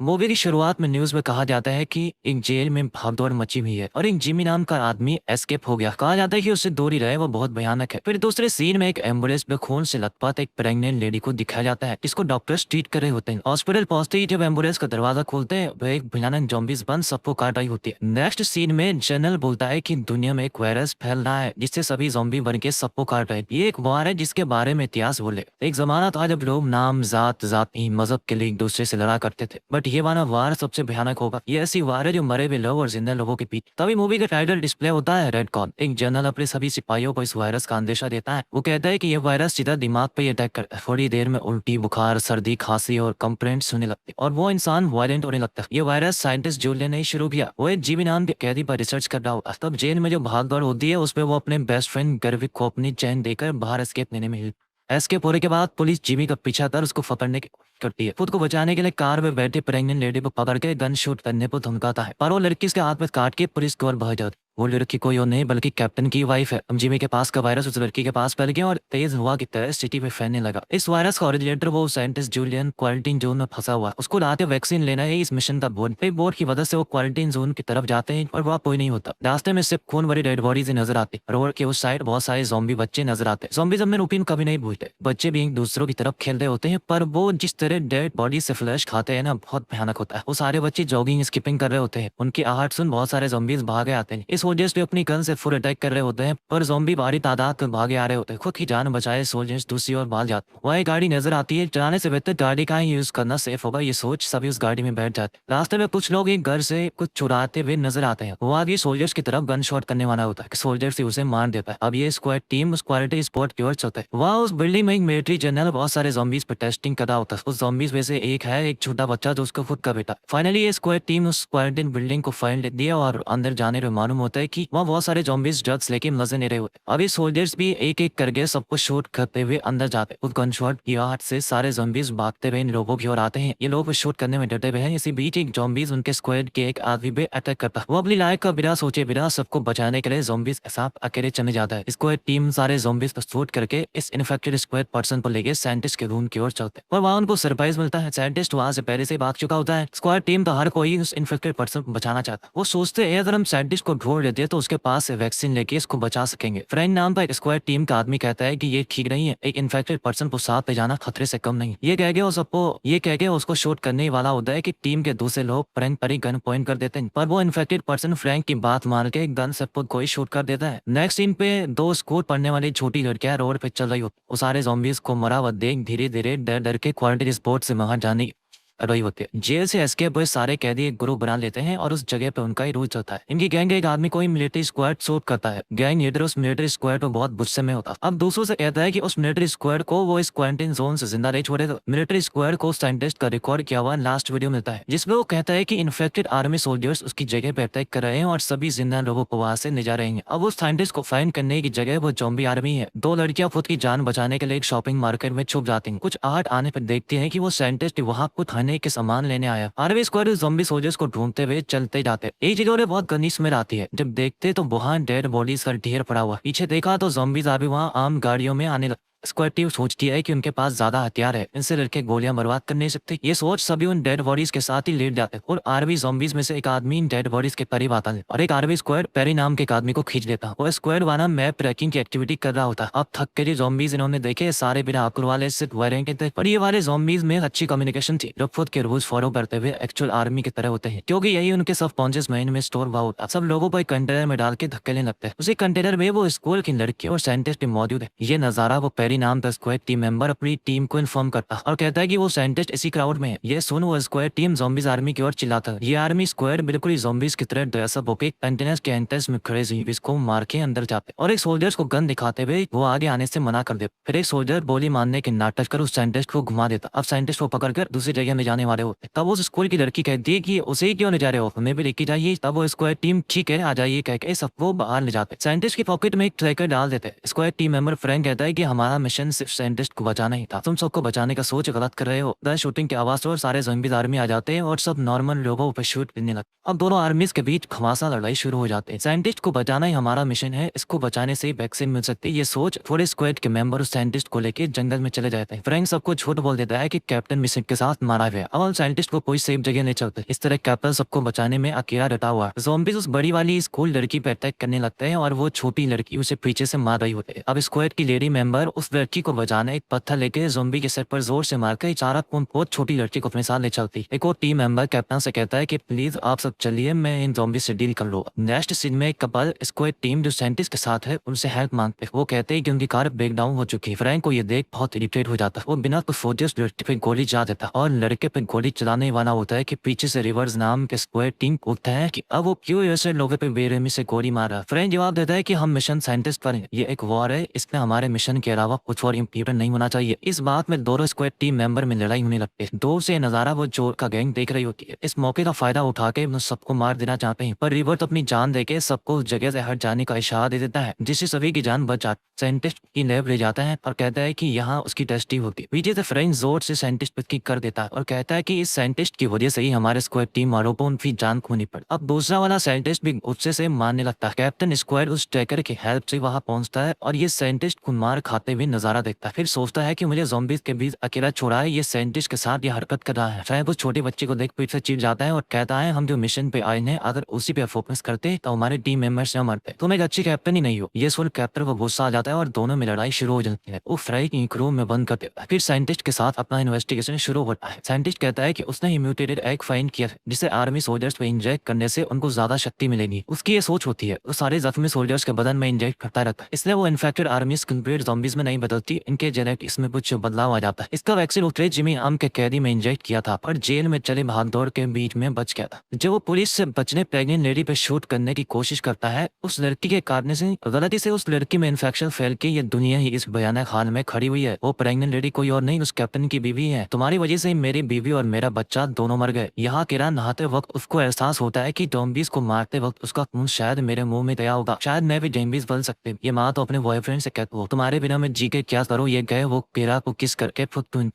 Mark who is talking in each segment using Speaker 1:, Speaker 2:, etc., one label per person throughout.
Speaker 1: Movie की शुरुआत में न्यूज में कहा जाता है कि एक जेल में भागदौड़ मची हुई है और एक जिमी नाम का आदमी एस्केप हो गया। कहा जाता है कि उससे दूर ही रहे, वो बहुत भयानक है। फिर दूसरे सीन में एक एम्बुलेंस में खून से लथपथ एक प्रेग्नेंट लेडी को दिखाया जाता है जिसको डॉक्टर्स ट्रीट कर रहे होते हैं। हॉस्पिटल पहुंचते ही जब एम्बुलेंस का दरवाजा खोलते हैं वह एक भयानक जॉम्बीज बन सबको काट रही होती है। नेक्स्ट सीन में जनरल बोलता है कि दुनिया में एक वायरस फैल रहा है जिससे सभी जॉम्बी बन के सबको काट रहे हैं। ये एक वार है जिसके बारे में इतिहास बोले। एक जमाना था जब लोग नाम जाति मजहब के लिए एक दूसरे से लड़ा करते थे, बट ये वाला वार सबसे भयानक होगा। ये ऐसी वार है जो मरे हुए लोग और जिंदा लोगों के बीच। तभी मूवी का टाइटल डिस्प्ले होता है रेड कॉर्न। एक जनरल अपने सभी सिपाहियों को इस वायरस का अंदेशा देता है। वो कहता है कि ये वायरस सीधा दिमाग पे अटैक करता है। थोड़ी देर में उल्टी, बुखार, सर्दी, खांसी और कंप्लेंट्स होने लगते और वो इंसान वायलेंट होने लगता है। ये वायरस साइंटिस्ट जूलियन ने ही शुरू किया। वो एक जीवी नाम के कैदी पर रिसर्च कर रहा होता। तब जेल में जो भाग दौड़ होती है उसमें वो अपने बेस्ट फ्रेंड गर्विक को अपनी चैन देकर बाहर एस्केप लेने में हेल्प। एस्केप होने के बाद पुलिस जिमी का पीछा कर उसको पकड़ने की करती है। खुद को बचाने के लिए कार में बैठे प्रेग्नेंट लेडी को पकड़ के गन शूट करने को धमकाता है, पर वो लड़की उसके हाथ में काट के पुलिस की ओर भाग जाती। वो लड़की कोई और नहीं बल्कि कैप्टन की वाइफ है। अब जिमी के पास का वायरस उस लड़की के पास फैल गया और तेज हवा की तरह सिटी में फैलने लगा। इस वायरस का ओरिजिनेटर वो साइंटिस्ट जूलियन क्वारंटीन जोन में फंसा हुआ है। उसको लाते वैक्सीन लेना है इस मिशन का बोर्ड की वजह से वो क्वारंटीन जोन की तरफ जाते हैं और वहाँ कोई नहीं होता। रास्ते में सिर्फ खून भरी डेड बॉडीज नजर आती। रोड के उस साइड बहुत सारे ज़ॉम्बी बच्चे नजर आते। ज़ॉम्बीज़ में रूटीन कभी नहीं भूलते। बच्चे भी एक दूसरों की तरफ खेल रहे होते हैं, पर वो जिस तरह डेड बॉडी से फ्लैश खाते हैं ना, बहुत भयानक होता है। वो सारे बच्चे जॉगिंग स्किपिंग कर रहे होते हैं। उनकी आहट सुन बहुत सारे ज़ॉम्बीज़ भागे आते हैं। इस वजह से अपनी गन से फुल अटैक कर रहे होते हैं, पर ज़ॉम्बी भारी तादाद में भागे आ रहे होते हैं। खुद की जान बचाए सोल्जर्स दूसरी ओर भाग जाते हैं। वहाँ एक गाड़ी नजर आती है। जाने से बेहतर गाड़ी का ही यूज करना सेफ होगा, ये सोच सभी उस गाड़ी में बैठ जाते हैं। रास्ते में कुछ लोग एक घर से कुछ चुराते हुए नजर आते हैं। वो आगे सोल्जर्स की तरफ गन शॉट करने वाला होता है। सोल्जर से उसे मार देता है। अब ये स्क्वाड टीम उस क्वालिटी स्पॉट की ओर चलता है। वहाँ उस बिल्डिंग में एक मिलिट्री जनरल बहुत सारे ज़ॉम्बीज पर टेस्टिंग कर रहा होता है। उस ज़ॉम्बीज में से एक है एक छोटा बच्चा जो उसका खुद का बेटा। फाइनली ये स्क्वाड टीम उस क्वारंटाइन बिल्डिंग को फाइल लेती है और अंदर जाने पर मालूम होता है कि वहाँ बहुत सारे ज़ॉम्बीज ड्रग्स लेके नजर नहीं रहे होते। अभी सोल्जर्स भी एक एक करके सबको शूट करते हुए अंदर जाते। उस गन शॉट की आहट से सारे ज़ॉम्बीज भागते हुए इन लोगों की ओर आते हैं। ये लोग शूट करने में डटे हुए हैं। इसी बीच एक ज़ॉम्बीज उनके स्क्वाड के एक आदमी पे अटैक करता है। वो अपनी लाइफ का बिना सोचे बिना सबको बचाने के लिए ज़ॉम्बीज के साथ अकेले चले जाता है। स्क्वाड टीम सारे ज़ॉम्बीज को शूट करके इस इन्फेक्टेड स्क्वाड पर्सन को लेके साइंटिस्ट के रूम की ओर चलते हैं। और वहाँ उनको सरप्राइज मिलता है। साइंटिस्ट वहाँ से पहले से भाग चुका होता है। स्क्वाड टीम तो हर कोई उस इन्फेक्टेड पर्सन को बचाना चाहता है। वो सोचते हैं अगर हम साइंटिस्ट को ढूंढ लेते हैं तो उसके पास से वैक्सीन लेके इसको बचा सकेंगे। फ्रेंड नाम का एक स्क्वाड टीम का आदमी कहता है कि ये ठीक नहीं है, एक इन्फेक्टेड पर्सन को साथ ले जाना खतरे से कम नहीं। ये कह के उसको शूट करने वाला होता है कि टीम के दूसरे लोग फ्रैंक पर ही गन पॉइंट कर देते हैं, पर वो इन्फेक्टेड पर्सन फ्रैंक की बात मान के गन से खुद को ही शूट कर देता है। नेक्स्ट सीन पे दो स्कूल पढ़ने वाली छोटी लड़कियां रोड पे चल रही होती। वो सारे ज़ॉम्बीज को मरा हुआ देख धीरे धीरे डर डर के क्वारंटाइन स्पॉट से बाहर जाने रही होती है। जेल से एस्केप हुए सारे कैदी एक ग्रुप बना लेते हैं और उस जगह पे उनका ही रूल चलता है। इनकी गैंग के एक आदमी को मिलिट्री स्क्वाड शूट करता है। गैंग लीडर उस मिलिट्री स्क्वाड को बहुत गुस्से में होता है। अब दूसरों से कहता है कि उस मिलिट्री स्क्वाड को वो इस क्वारंटाइन जोन से जिंदा नहीं छोड़े। तो मिलिट्री स्क्वाड को साइंटिस्ट का रिकॉर्ड किया हुआ लास्ट वीडियो मिलता है जिसमें वो कहता है कि इन्फेक्टेड आर्मी सोल्जर्स उसकी जगह पे अटैक कर रहे हैं और सभी जिंदा लोगों को वहां से ले जा रहे हैं। अब उस साइंटिस्ट को फाइंड करने की जगह वो ज़ॉम्बी आर्मी है। दो लड़कियां खुद की जान बचाने के लिए एक शॉपिंग मार्केट में छुप जाती हैं। कुछ आहट आने पर देखती हैं कि वो साइंटिस्ट वहां कुछ खाने के सामान लेने आया। आर्मी स्क्वाड ज़ॉम्बी सोल्जर्स को ढूंढते हुए चलते जाते। एक चीज और बहुत गंदी स्मेल आती है। जब देखते तो वहां डेड बॉडीज का ढेर पड़ा हुआ। पीछे देखा तो ज़ॉम्बीज आर्मी वहां आम गाड़ियों में आने लगे। स्क्वाड टीम सोचती है कि उनके पास ज्यादा हथियार है, इनसे लड़के गोलियां बर्बाद कर नहीं सकते। ये सोच सभी उन डेड बॉडीज के साथ ही लेट जाते और आर्मी ज़ॉम्बीज में से एक आदमी इन डेड बॉडीज के करीब आता है और एक आर्मी स्क्वाड पेरी नाम के एक आदमी को खींच लेता। वो स्क्वाड वाला मैप ट्रैकिंग की एक्टिविटी कर रहा होता। अब थक के ज़ॉम्बीज इन्होंने देखे सारे बिना अक्ल वाले सिर्फ वायरेंट थे, पर ये वाले ज़ॉम्बीज में अच्छी कम्युनिकेशन थी जो खुद के रूल्स फॉलो करते हुए एक्चुअल आर्मी की तरह होते हैं, क्योंकि यही उनके सब कॉन्शियस माइंड में स्टोर हुआ होता। सब लोगों को एक कंटेनर में डाल के धक्के लगते हैं। उसी कंटेनर में वो स्कूल की लड़की और साइंटिस्ट मौजूद है। ये नजारा वो पेरी नाम का स्क्वाड टीम मेंबर अपनी टीम को इन्फॉर्म करता और कहता है कि वो साइंटिस्ट इसी क्राउड में है। ये सुन वो स्क्वाड टीम ज़ॉम्बीज आर्मी की ओर चिल्लाता है। ये आर्मी स्क्वाड बिल्कुल ही ज़ॉम्बीज की तरह ड्रेसअप होकर कंटेनर्स के एंट्रेंस में खड़े ज़ॉम्बीज को मार के अंदर जाते और एक सोल्जर्स को गन दिखाते हुए वो आगे आने से मना कर दे। फिर एक सोल्जर गोली मारने के नाटक कर उस साइंटिस्ट को घुमा देता। अब साइंटिस्ट को पकड़कर दूसरी जगह में जाने वाले होते। तब उस स्कूल की लड़की कहती है कि उसे क्यों ले जा रहे हो, हमें भी लेके जाइए। तब वो स्क्वाड टीम ठीक है आ जाइए कह के सबको बाहर ले जाते। साइंटिस्ट की पॉकेट में एक ट्रैकर डाल देते। स्क्वाड टीम मेंबर फ्रैंक कहता है कि हमारा मिशन सिर्फ साइंटिस्ट को बचाना ही था। तुम सबको बचाने का सोच गलत कर रहे हो। द शूटिंग की आवाज और सारे ज़ॉम्बीज़ आर्मी आ जाते हैं और सब नॉर्मल लोगों पर शूट करने लगते। अब दोनों आर्मीज के बीच घमासान लड़ाई शुरू हो जाती है। साइंटिस्ट को बचाना ही हमारा मिशन है, इसको बचाने से ही वैक्सीन मिल सकती है। ये सोच थोड़े स्क्वाड के मेंबर उस साइंटिस्ट को लेकर जंगल में चले जाते हैं। फ्रैंक सबको झूठ बोल देता है कि कैप्टन मिशन के साथ मारा गया। अब साइंटिस्ट को कोई सेफ जगह नहीं चलते। इस तरह कैप्टन सबको बचाने में अकेला डटा हुआ है। ज़ॉम्बीज़ उस बड़ी वाली स्कूल लड़की पर अटैक करने लगते हैं और वो छोटी लड़की उसे पीछे से मार रही होती है। अब स्क्वाड की लेडी मेंबर उस लड़की को बचाने एक पत्थर लेके ज़ॉम्बी के सर पर जोर से मारकर इशारा कौन बहुत छोटी लड़की को अपने साथ ले चलती। एक और टीम मेंबर कैप्टन से कहता है कि प्लीज आप सब चलिए, मैं इन ज़ॉम्बी से डील कर लूँ। नेक्स्ट सीन में एक कपल स्क्वाड टीम जो साइंटिस्ट के साथ है उनसे हेल्प मांगते। वो कहते हैं कि उनकी कार ब्रेक डाउन हो चुकी है। फ्रैंक को ये देख बहुत इरिटेट हो जाता है। वो बिना कुछ सोचे उस लड़के पे गोली चला देता और लड़के पे गोली चलाने वाला होता है कि पीछे से रिवर्स नाम के स्क्वाड टीम पूछता है कि अब वो क्यों ऐसे लोगों पे बेरहमी से गोली मार रहा है। फ्रैंक जवाब देता है कि हम मिशन साइंटिस्ट पर हैं, ये एक वॉर है, इसमें हमारे मिशन के अलावा कुछ और इम्पोर्टेंट नहीं होना चाहिए। इस बात में दोनों स्क्वाड टीम मेंबर में लड़ाई होने लगती है। दूर से नजारा वो चोर का गैंग देख रही होती है। इस मौके का फायदा उठा के वो सबको मार देना चाहते हैं, पर रिवर तो अपनी जान देके सबको उस जगह से हट जाने का इशारा दे देता है, जिससे सभी की जान बच जाती। साइंटिस्ट की लैब ले जाता है और कहता है कि यहाँ उसकी टेस्टिंग होती है। पीछे से फ्रेंच जोर से साइंटिस्ट पर किक कर देता है और कहता है कि इस साइंटिस्ट की वजह से ही हमारे स्क्वाड टीम वालों को उनकी जान खोनी पड़ी। अब दूसरा वाला साइंटिस्ट भी गुस्से से मारने लगता है। कैप्टन स्क्वाड उस ट्रैकर की हेल्प से वहां पहुंचता है और ये साइंटिस्ट को मार खाते हुए नजारा देखता है। फिर सोचता है कि मुझे ज़ॉम्बीज़ के बीच अकेला छोड़ा है, ये साइंटिस्ट के साथ ये हरकत कर रहा है। फ्रैंक उस छोटे बच्चे को देख पीठ से चिढ़ जाता है और कहता है हम जो मिशन पे आए हैं अगर उसी पे फोकस करते तो हमारे टीम मेंबर्स न मरते। तुम एक अच्छी कैप्टन ही नहीं हो। ये सुन कैप्टन को गुस्सा आ जाता है और दोनों में लड़ाई शुरू हो जाती है। वो फ्रैंक एक रूम में बंद कर देता है। फिर साइंटिस्ट के साथ अपना इन्वेस्टिगेशन शुरू होता है। साइंटिस्ट कहता है कि उसने म्यूटेटेड एग फाइंड किया जिसे आर्मी सोल्जर्स पे इंजेक्ट करने से उनको ज्यादा शक्ति मिलेगी। उसकी ये सोच होती है। वो सारे जख्मी सोल्जर्स के बदन में इंजेक्ट करता रहता है, इसलिए वो इन्फेक्टेड आर्मीज कंप्लीट ज़ॉम्बीज़ में नहीं बदलती, इनके जेनेटिक्स में कुछ बदलाव आ जाता है। इसका वैक्सीन उतरे जिमी आम के कैदी में इंजेक्ट किया था पर जेल में चले भागदौड़ के बीच में बच गया था। जब वो पुलिस से बचने प्रेग्नेंट लेडी पे शूट करने की कोशिश करता है, उस लड़की के काटने से गलती से उस लड़की में इन्फेक्शन फैल के ये दुनिया ही इस भयानक हाल में खड़ी हुई है। वो प्रेग्नेंट लेडी कोई और नहीं उस कैप्टन की बीवी है। तुम्हारी वजह से मेरी बीवी और मेरा बच्चा दोनों मर गए। यहाँ किरा नहाते वक्त उसको एहसास होता है कि ज़ॉम्बीज़ को मारते वक्त उसका खून शायद मेरे मुंह में गया होगा, शायद मैं भी ज़ॉम्बीज़ बन सकते। ये माँ तो अपने बॉयफ्रेंड से कहती हो तुम्हारे बिना मैं जी के क्या करूँ। ये गए वो किरा को किस करके खुद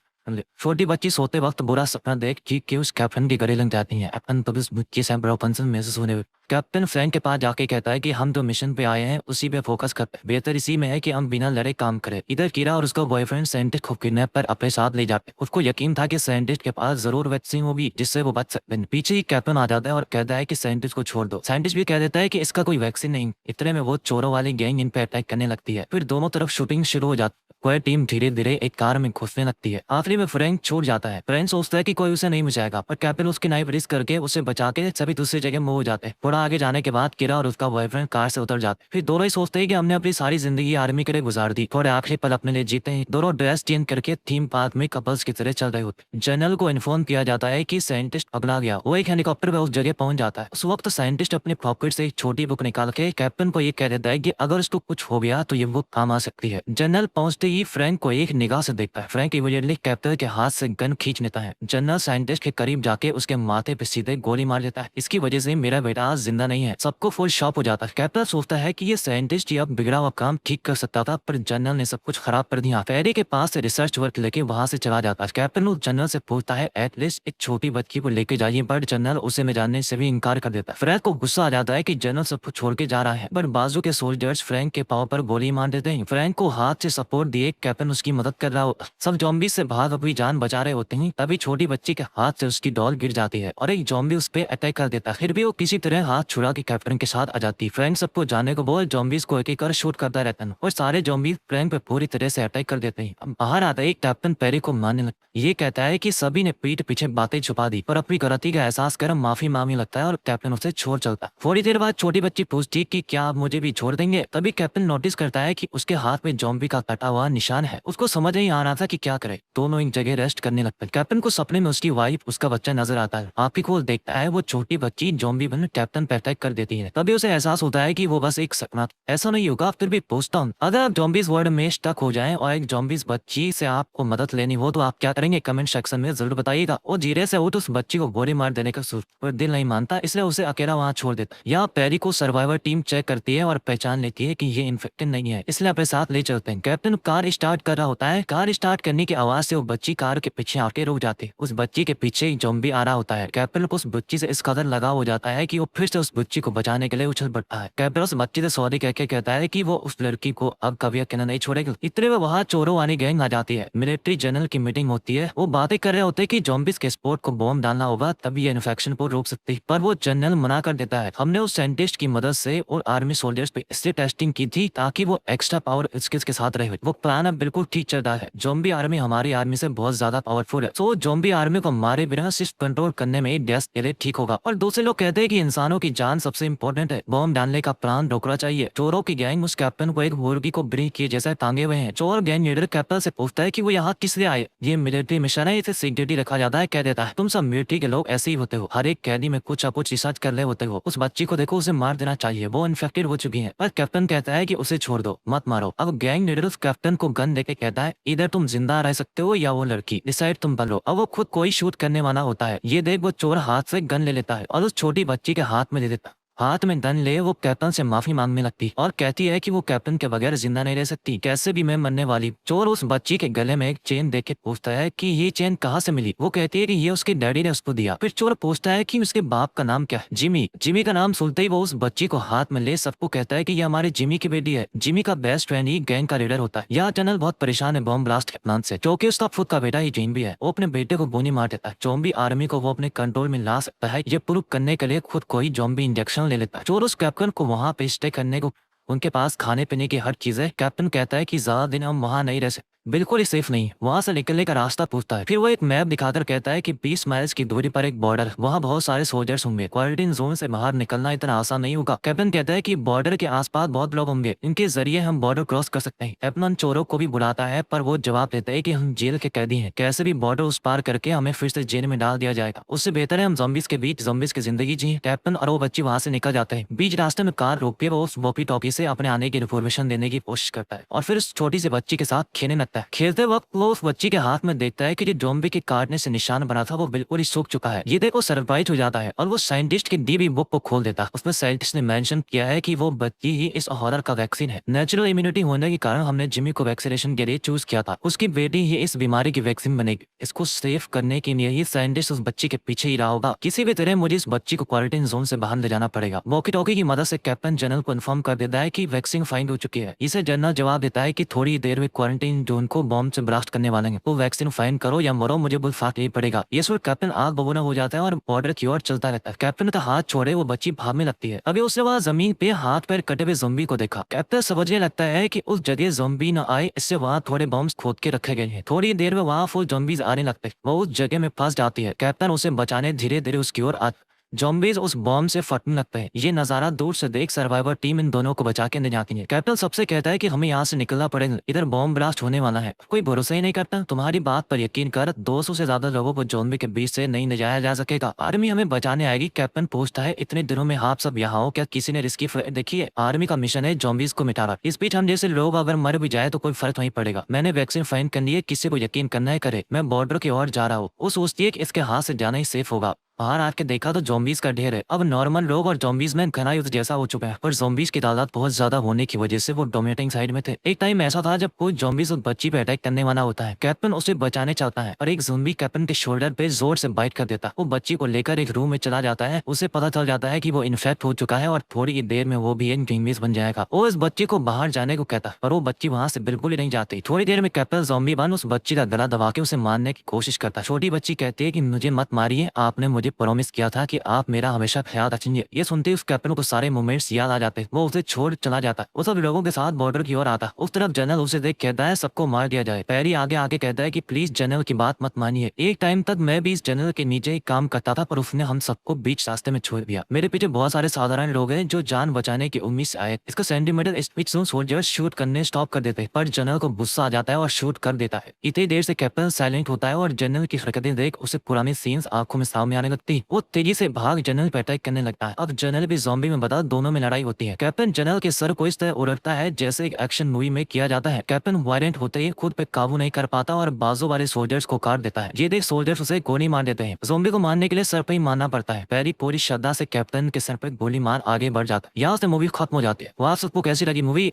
Speaker 1: छोटी बच्ची सोते वक्त बुरा सपना देख के उस कैप्टन की गले लग जाती है। कैप्टन तब इस बच्ची से बड़ापन महसूस होने। कैप्टन फ्रैंक के पास जाके कहता है कि हम जो मिशन पे आए हैं उसी पे फोकस करते हैं। बेहतर इसी में है कि हम बिना लड़े काम करें। इधर कीरा और उसका बॉयफ्रेंड साइंटिस्ट को किडनैप पर अपने साथ ले जाते। उसको यकीन था कि साइंटिस्ट के पास जरूर वैक्सीन होगी जिससे वो बच सकते हैं। पीछे ही कैप्टन आ जाता है और कहता है कि साइंटिस्ट को छोड़ दो। साइंटिस्ट भी कह देता है कि इसका कोई वैक्सीन नहीं। इतने में वो चोरों वाली गैंग इन पे अटैक करने लगती है। फिर दोनों तरफ शूटिंग शुरू हो जाती है। कोई टीम धीरे धीरे एक कार में घुसने लगती है। आखिरी में फ्रैंक छूट जाता है। फ्रैंक सोचता है कि कोई उसे नहीं बचाएगा, पर कैप्टन उसकी नाइफ रिस्क करके उसे बचा के सभी दूसरी जगह मूव हो जाते हैं। थोड़ा आगे जाने के बाद किरा और उसका बॉयफ्रेंड कार से उतर जाते हैं। फिर दोनों ही सोचते हैं कि हमने अपनी सारी जिंदगी आर्मी के लिए गुजार दी, थोड़े आखिरी पल अपने लिए जीते हैं। दोनों ड्रेस चेंज करके थीम पार्क में कपल्स की तरह चल रहे होते। जनरल को इन्फॉर्म किया जाता है कि साइंटिस्ट पगला गया। वो एक हेलीकॉप्टर में उस जगह पहुंच जाता है। उस वक्त साइंटिस्ट अपने पॉकेट से एक छोटी बुक निकाल के कैप्टन को ये कह देता है कि अगर उसको कुछ हो गया तो ये बुक काम आ सकती है। जनरल पहुंचते ही फ्रैंक को एक निगाह से देखता है। फ्रैंक इमीडिएटली कैप्टन के हाथ से गन खींच लेता है। जनरल साइंटिस्ट के करीब जाके उसके माथे पे सीधे गोली मार देता है। इसकी वजह से मेरा बेटा आज जिंदा नहीं है। सबको फुल शॉक हो जाता है। कैप्टन सोचता है कि ये साइंटिस्ट ही अब बिगड़ा हुआ काम ठीक कर सकता था, पर जनरल ने सब कुछ खराब कर दिया। फेरी के पास से रिसर्च वर्क लेके वहां से चला जाता है। कैप्टन उस जनरल से पूछता है एटलीस्ट एक छोटी बच्ची को लेके जाइए, पर जनरल उसे में जाने से भी इनकार कर देता है। फ्रैंक को गुस्सा आ जाता है कि जनरल सब कुछ छोड़ के जा रहा है, पर बाजू के सोल्जर्स फ्रैंक के पाँव पर गोली मार देते हैं। फ्रैंक को हाथ से सपोर्ट दिए कैप्टन उसकी मदद कर रहा होता। सब ज़ॉम्बी से भाग अपनी जान बचा रहे होते हैं, तभी छोटी बच्ची के हाथ से उसकी डॉल गिर जाती है और एक ज़ॉम्बी उस पे अटैक कर देता है। फिर भी वो किसी तरह हाथ छुड़ा के कैप्टन के साथ आ जाती है। फ्रैंक सबको जाने को बोल ज़ॉम्बीज़ को एक एक कर शूट करता रहता है और सारे ज़ॉम्बीज़ फ्रैंक पे पूरी तरह से अटैक कर देते हैं। अब बाहर आता है, एक कैप्टन पेरी को मारने लगता है। ये कहता है कि सभी ने पीठ पीछे बातें छुपा दी, पर अपनी गलती का एहसास कर माफी मांगने लगता है और कैप्टन उसे छोड़ चलता है। थोड़ी देर बाद छोटी बच्ची पूछती कि क्या आप मुझे भी छोड़ देंगे। तभी कैप्टन नोटिस करता है कि उसके हाथ में ज़ॉम्बी का कटा हुआ निशान है। उसको समझ नहीं आ रहा था कि क्या करे। दोनों एक जगह रेस्ट करने लगते हैं। कैप्टन को सपने में उसकी वाइफ उसका बच्चा नजर आता है। आंखें खोल देखता है, वो छोटी बच्ची ज़ॉम्बी बन कैप्टन पे अटैक कर देती है। तभी उसे एहसास होता है कि वो बस एक सपना था। ऐसा नहीं होगा। फिर भी पूछता हूँ, अगर आप ज़ॉम्बीज़ वर्ल्ड में स्टक हो जाएं और एक ज़ॉम्बीज़ बच्ची से आपको मदद लेनी हो तो आप क्या करेंगे? कमेंट सेक्शन में जरूर बताइएगा। वो जीरे से उठ उस बच्ची को गोली मार देने का सोच, पर दिल नहीं मानता, इसलिए उसे अकेला वहाँ छोड़ देता। यहाँ पेरी को सर्वाइवर टीम चेक करती है और पहचान लेती है कि ये इन्फेक्टेड नहीं है, इसलिए अपने साथ ले चलते हैं। कैप्टन कार कार स्टार्ट कर रहा होता है। कार स्टार्ट करने की आवाज से वो बच्ची कार के पीछे आके रुक जाती है। उस बच्ची के पीछे एक ज़ॉम्बी आ रहा होता है। कैप्टन को उस बच्ची से इस कदर लगाव हो जाता है कि वो फिर से उस बच्ची को बचाने के लिए उछल पड़ता है। कैप्टन उस बच्ची से सॉरी कह के कहता है कि वो उस लड़की को अब कभी अकेला नहीं छोड़ेगा। इतने में वहाँ चोरों वाली गैंग आ जाती है। मिलिट्री जनरल की मीटिंग होती है। वो बातें कर रहे होते हैं कि ज़ॉम्बीज के स्पोर्ट को बॉम्ब डालना होगा तभी ये इन्फेक्शन को रोक सकती है, पर वो जनरल मना कर देता है। हमने उस साइंटिस्ट की मदद से और आर्मी सोल्जर्स पे इससे टेस्टिंग की थी ताकि वो एक्स्ट्रा पावर स्किल्स के साथ रहे। वो प्लान अब बिल्कुल ठीक चल रहा है। ज़ॉम्बी आर्मी हमारी आर्मी से बहुत ज्यादा पावरफुल है, तो ज़ॉम्बी आर्मी को मारे बिना सिर्फ कंट्रोल करने में डेस्क के लिए ठीक होगा। और दूसरे लोग कहते हैं कि इंसानों की जान सबसे इंपॉर्टेंट है, बॉम्ब डालने का प्लान रोकना चाहिए। चोरों की गैंग उस कैप्टन को एक मुर्गी को ब्रीक किए जैसे टांगे हुए हैं। चोर गैंग लीडर कैप्टन से पूछता है कि वो यहाँ किस लिए आए। ये मिलिट्री मिशन है, इसे सीक्रेटली रखा जाता है। कह देता है तुम सब मिलिट्री के लोग ऐसे ही होते हो, हर एक कैदी में कुछ कुछ रिसर्च कर ले होते हो। उस बच्ची को देखो, उसे मार देना चाहिए, वो इन्फेक्टेड हो चुकी है। पर कैप्टन कहता है कि उसे छोड़ दो, मत मारो। अब गैंग लीडर उस कैप्टन को गन देके कहता है इधर तुम जिंदा रह सकते हो या वो लड़की, डिसाइड तुम कर लो। अब वो खुद कोई शूट करने वाला होता है। ये देख वो चोर हाथ से गन ले लेता है और उस छोटी बच्ची के हाथ में दे देता है। हाथ में गन ले वो कैप्टन से माफी मांगने लगती और कहती है कि वो कैप्टन के बगैर जिंदा नहीं रह सकती, कैसे भी मैं मरने वाली। चोर उस बच्ची के गले में एक चेन देख के पूछता है कि ये चेन कहाँ से मिली। वो कहती है कि ये उसके डैडी ने उसको दिया। फिर चोर पूछता है कि उसके बाप का नाम क्या है। जिमी। जिमी का नाम सुनते ही वो उस बच्ची को हाथ में ले सबको कहता है कि ये हमारे जिमी की बेटी है। जिमी का बेस्ट फ्रेंड ही गैंग का लीडर होता है। यह जनरल बहुत परेशान है बॉम्ब ब्लास्ट के प्लान से, क्योंकि उसका खुद का बेटा ही जिम भी है। वो अपने बेटे को गोली मार देता है। ज़ॉम्बी आर्मी को वो अपने कंट्रोल में ला सकता है, ये प्रूव करने के लिए खुद कोई ज़ॉम्बी इंजेक्शन ले लेता है। चोर उस कैप्टन को वहां पे स्टे करने को, उनके पास खाने पीने की हर चीज है। कैप्टन कहता है कि ज्यादा दिन हम वहां नहीं रह सकते, बिल्कुल ही सेफ नहीं। वहां से निकलने का रास्ता पूछता है। फिर वो एक मैप दिखाकर कहता है कि 20 माइल्स की दूरी पर एक बॉर्डर, वहां बहुत सारे सोल्जर्स होंगे। क्वारंटीन जोन से बाहर निकलना इतना आसान नहीं होगा। कैप्टन कहता है कि बॉर्डर के आसपास बहुत लोग होंगे, इनके जरिए हम बॉर्डर क्रॉस कर सकते हैं। कैप्टन चोरों को भी बुलाता है, पर वो जवाब देता है कि हम जेल के कैदी हैं, कैसे भी बॉर्डर उस पार करके हमें फिर से जेल में डाल दिया जाएगा। उससे बेहतर है हम ज़ॉम्बीज के बीच ज़ॉम्बीज की जिंदगी जी। कैप्टन और वो बच्ची वहां से निकल जाते हैं। बीच रास्ते में कार रोक के वो उस वॉकी टॉकी से अपने आने की इन्फॉर्मेशन देने की कोशिश करता है और फिर उस छोटी सी बच्ची के साथ खेलने लगता है। खेलते वक्त वो उस बच्ची के हाथ में देखता है कि जो ज़ॉम्बी के काटने से निशान बना था वो बिल्कुल ही सूख चुका है। ये देखो सरप्राइज हो जाता है और वो साइंटिस्ट की दी हुई बुक को खोल देता है। उसमें साइंटिस्ट ने मेंशन किया है कि वो बच्ची ही इस हॉरर का वैक्सीन है। नेचुरल इम्यूनिटी होने के कारण हमने जिमी को वैक्सीनेशन के लिए चूज किया था। उसकी बेटी ही इस बीमारी की वैक्सीन बनेगी। इसको सेफ करने के लिए ही साइंटिस्ट उस बच्ची के पीछे ही रहा होगा। किसी भी तरह मुझे इस बच्ची को क्वारंटाइन जोन से बाहर ले जाना पड़ेगा। वॉकी टॉकी की मदद से कैप्टन जनरल को इन्फॉर्म कर देता है कि वैक्सीन फाइंड हो चुकी है। इसे जनरल जवाब देता है कि थोड़ी देर में क्वारंटाइन जोन को बॉम्ब से ब्लास्ट करने वाले हैं, वो वैक्सीन फाइंड करो या मरो, मुझे बहुत फास्ट ही पड़ेगा। ये सुन कैप्टन आग बबूला हो जाता है और बॉर्डर की ओर चलता रहता है। कैप्टन का हाथ छोड़े वो बच्ची भागने लगती है। अभी उसने वहाँ जमीन पे हाथ पैर कटे हुए ज़ॉम्बी को देखा। कैप्टन समझने लगता है कि उस जगह ज़ॉम्बी न आए, इससे वहाँ थोड़े बॉम्ब्स खोद के रखे गए हैं। थोड़ी देर में वहाँ फुल ज़ॉम्बीज आने लगते हैं। वो उस जगह में फंस जाती है। कैप्टन उसे बचाने धीरे धीरे उसकी ओर आता। ज़ॉम्बीज उस बॉम्ब से फटने लगते हैं। ये नज़ारा दूर से देख सर्वाइवर टीम इन दोनों को बचा के ले जाती है। कैप्टन सबसे कहता है कि हमें यहाँ से निकलना पड़ेगा, इधर बॉम्ब ब्लास्ट होने वाला है। कोई भरोसा ही नहीं करता। तुम्हारी बात पर यकीन कर, 200 से ज्यादा लोगों को ज़ॉम्बी के बीच से नहीं ले जाया जा सकेगा। आर्मी हमें बचाने आएगी। कैप्टन पूछता है इतने दिनों में आप सब यहाँ हो, क्या किसी ने रिस्की देखिए, आर्मी का मिशन है ज़ॉम्बीज को मिटाना। इस बीच हम जैसे लोग अगर मर भी जाए तो कोई फर्क नहीं पड़ेगा। मैंने वैक्सीन फाइंड कर ली है, किसी को यकीन करना है करे। मैं बॉर्डर की ओर जा रहा हूँ। वो सोचती है कि इसके हाथ से जाना ही सेफ होगा। बाहर आके देखा तो ज़ॉम्बीज का ढेर है। अब नॉर्मल लोग और ज़ॉम्बीज में घना युद्ध जैसा हो चुका है, पर ज़ॉम्बीज की तादाद बहुत ज्यादा होने की वजह से वो डोमिनेटिंग साइड में थे। एक टाइम ऐसा था जब कोई ज़ॉम्बीज उस बच्ची पे अटैक करने वाला होता है। कैप्टन उसे बचाने चाहता है और एक ज़ॉम्बी कैप्टन के शोल्डर पे जोर से बाइट कर देता है। वो बच्ची को लेकर एक रूम में चला जाता है। उसे पता चल जाता है कि वो इन्फेक्ट हो चुका है और थोड़ी ही देर में वो भी एक ज़ॉम्बीज बन जाएगा। वो इस बच्ची को बाहर जाने को कहता है, पर वो बच्ची वहां से बिल्कुल ही नहीं जाती। थोड़ी देर में कैप्टन ज़ॉम्बी बन उस बच्ची का गला दबा के उसे मारने की कोशिश करता है। छोटी बच्ची कहती है कि मुझे मत मारिए, आपने मुझे प्रॉमिस किया था कि आप मेरा हमेशा ख्याल रखेंगे। ये सुनते उस कैप्टन को सारे मोमेंट्स याद आ जाते हैं। वो उसे छोड़ चला जाता है। वो सब लोगों के साथ बॉर्डर की ओर आता है। उस तरफ जनरल उसे देख कहता है सबको मार दिया जाए। पैरी आगे आके कहता है कि प्लीज जनरल की बात मत मानिए। एक टाइम तक मैं भी इस जनरल के नीचे ही काम करता था, पर उसने हम सबको बीच रास्ते में छोड़ दिया। मेरे पीछे बहुत सारे साधारण लोग हैं जो जान बचाने की उम्मीद से आए। इसका सेंटीमीटर स्पीच सुन सोल्जर्स शूट करने स्टॉप कर देते हैं, पर जनरल को गुस्सा आ जाता है और शूट कर देता है। इतनी देर से कैप्टन साइलेंट होता है और जनरल की हरकतें देख उसे पुरानी सीन्स आंखों में सामने आने लगती। वो तेजी से भाग जनरल पर अटैक करने लगता है। अब जनरल भी ज़ॉम्बी में बता, दोनों में लड़ाई होती है। कैप्टन जनरल के सर को इस तरह उड़ता है जैसे एक एक्शन मूवी में किया जाता है। कैप्टन वायलेंट होते ही खुद पे काबू नहीं कर पाता और बाजू वाले सोल्जर्स को काट देता है। ये देख सोल्जर्स उसे गोली मार देते हैं। ज़ॉम्बी को मारने के लिए सर पे ही मारना पड़ता है। पैरी पूरी श्रद्धा से कैप्टन के सर पे गोली मार आगे बढ़ जाता है। यहाँ से मूवी खत्म हो जाती है। वो आप सबको कैसी लगी मूवी?